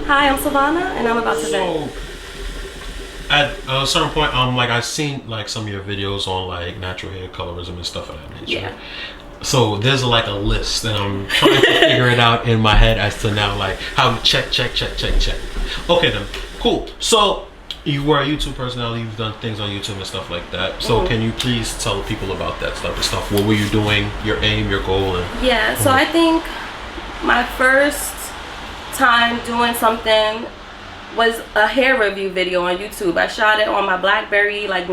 Hi, I'm Silvana, and I'm about to vent. At a certain point, like I've seen like some of your videos on like natural hair colorism and stuff of that nature. Yeah. So there's like a list, and I'm trying to figure it out in my head as to now like how to check. Okay then, cool. So you were a YouTube personality. You've done things on YouTube and stuff like that. So can you please tell people about that type of stuff? What were you doing? Your aim, your goal, and Yeah. So I think my first time doing something was a hair review video on YouTube. I shot it on my BlackBerry, like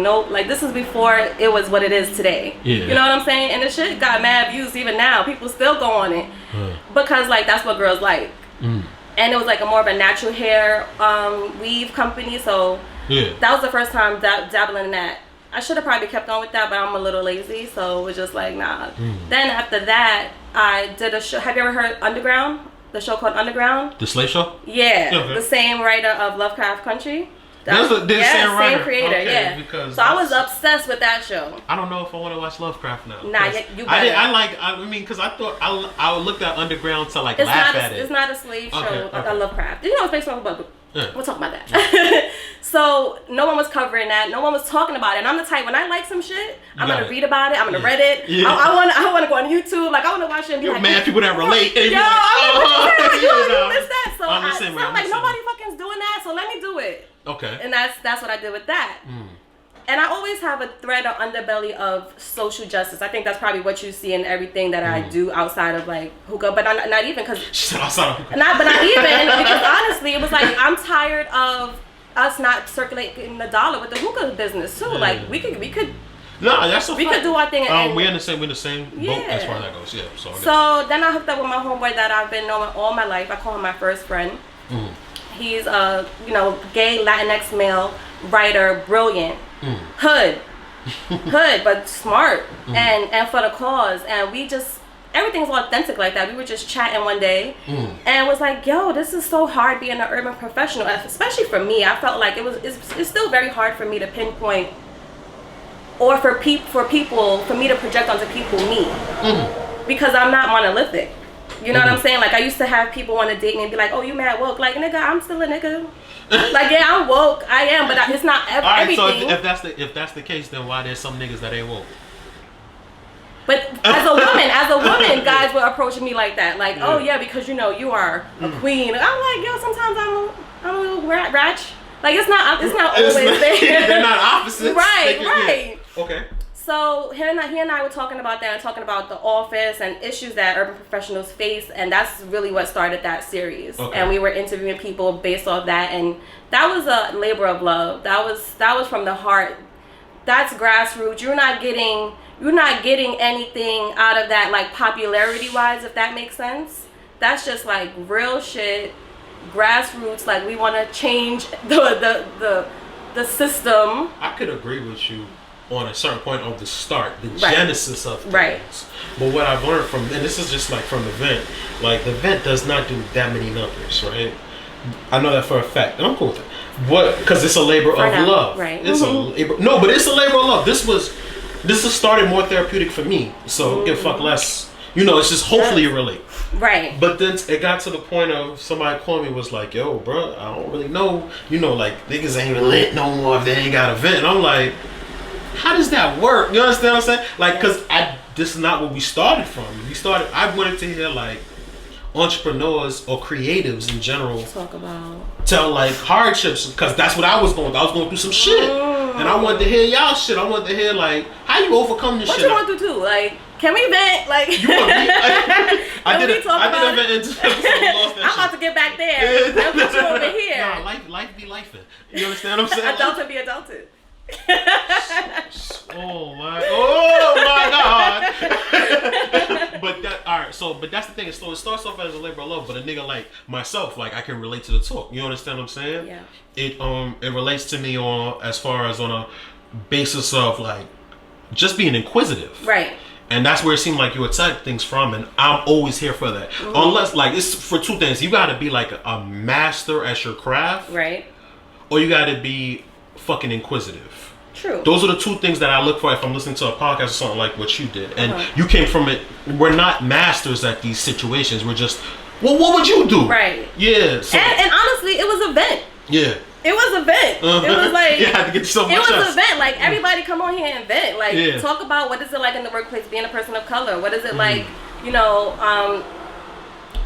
this is before it was what it is today. Yeah. You know what I'm saying? And the shit got mad views even now. People still go on it because like that's what girls like. And it was like a more of a natural hair weave company. So that was the first time dabbling in that. I should have probably kept on with that, but I'm a little lazy, so it was just like nah. Then after that, I did a show. Have you ever heard Underground? The show called Underground. the Slave Show? Yeah, Okay. the same writer of Lovecraft Country. Same creator. Okay, yeah. because so I was obsessed with that show. I don't know if I want to watch Lovecraft now. Nah, you better. I mean, because I thought I looked at Underground to like It's laugh not at it. It's not a slave show Okay, like okay. a Lovecraft. You know it's based on a book. We'll talk about that. So no one was covering that. No one was talking about it. And I'm the type when I like some shit, I'm gonna read about it. I'm gonna Reddit. Yeah. I want to go on YouTube. Like I want to watch it and be like, man, people that relate. Yo, You missed that. So I'm the I'm same way, like nobody fucking's doing that. So let me do it. Okay. And that's what I did with that. And I always have a thread or underbelly of social justice. I think that's probably what you see in everything that I do outside of like hookah, but not even because outside of hookah. not even because honestly, it was like I'm tired of us not circulating the dollar with the hookah business too. Like we could. No, that's a we could do our thing. we're in the same boat as far as that goes. Yeah. So then I hooked up with my homeboy that I've been knowing all my life. I call him my first friend. He's a gay Latinx male writer, brilliant, hood, but smart, and for the cause. And we just everything's authentic like that. We were just chatting one day, and was like, "Yo, this is so hard being an urban professional, especially for me." I felt like it's still very hard for me to pinpoint, or for me to project onto people me, because I'm not monolithic. You know what I'm saying? Like I used to have people want to date me and be like, "Oh, you mad woke?" Like nigga, I'm still a nigga. Like yeah, I'm woke. I am, but it's not everything. All right, so if that's the case, then why there's some niggas that ain't woke? But as a woman, guys were approaching me like that, like, "Oh yeah, because you are a queen." I'm like, yo, sometimes I'm a little ratchet. Like it's not always there. They're not opposites. Right. Okay. So he and I were talking about that and talking about the office and issues that urban professionals face, and that's really what started that series. Okay. And we were interviewing people based off that, and that was a labor of love. That was from the heart. That's grassroots. You're not getting anything out of that, like popularity wise, if that makes sense. That's just like real shit, grassroots. Like we want to change the system. I could agree with you on a certain point of the start, the genesis of things. Right. But what I've learned and this is just like from the vent, like the vent does not do that many numbers, right? I know that for a fact, and I'm cool with it. Because it's a labor of love. Right. It's but it's a labor of love. This has started more therapeutic for me. So give fuck less. It's just hopefully you relate. Right. But then it got to the point of somebody calling me was like, "Yo, bro, I don't really know. Like niggas ain't even lit no more if they ain't got a vent." And I'm like, how does that work? You understand what I'm saying? Like, because this is not what we started from. I wanted to hear like entrepreneurs or creatives in general tell like hardships, because that's what I was going through. I was going through some shit, and I wanted to hear y'all shit. I wanted to hear like how you overcome this shit. What you want to do? Like, can we vent? Like, you want me? I did a vent into lost that I'm about to get back there. I'll put you over here. Nah, life be lifing. You understand what I'm saying? Adulting be adulted. Oh my God. But that's the thing. It starts off as a labor of love, but a nigga like myself, like I can relate to the talk. You understand what I'm saying? Yeah. It relates to me on a basis of like just being inquisitive. Right. And that's where it seemed like you attack things from, and I'm always here for that. Unless like it's for two things. You gotta be like a master at your craft. Right. Or you gotta be fucking inquisitive. True. Those are the two things that I look for if I'm listening to a podcast or something like what you did. And you came from it. We're not masters at these situations. We're just Well, what would you do? Right. Yeah. So. And honestly, it was a vent. Yeah. It was a vent. It was like you had to get so much. It was a vent. Like everybody come on here and vent. Like yeah. talk about what is it like in the workplace being a person of color. What is it like, you know,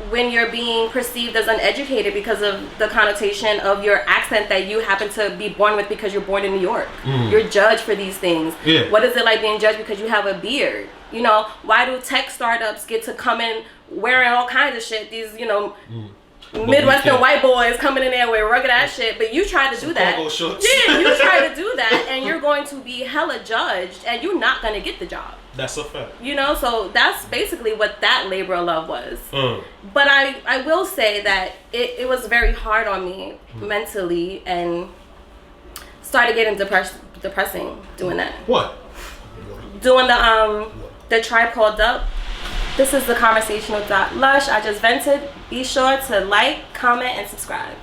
when you're being perceived as uneducated because of the connotation of your accent that you happen to be born with because you're born in New York. You're judged for these things. Yeah. What is it like being judged because you have a beard? You know, why do tech startups get to come in wearing all kinds of shit? These, you know, Midwestern white boys coming in there with rugged ass shit, but you try to do that. Yeah, you try to do that, and you're going to be hella judged, and you're not going to get the job. That's a fact. You know, so that's basically what that labor of love was. But I will say that it was very hard on me mentally, and started getting depressing doing that. What? Doing the Tribe Called Up. This is the Conversational Lush. I just vented. Be sure to like, comment, and subscribe.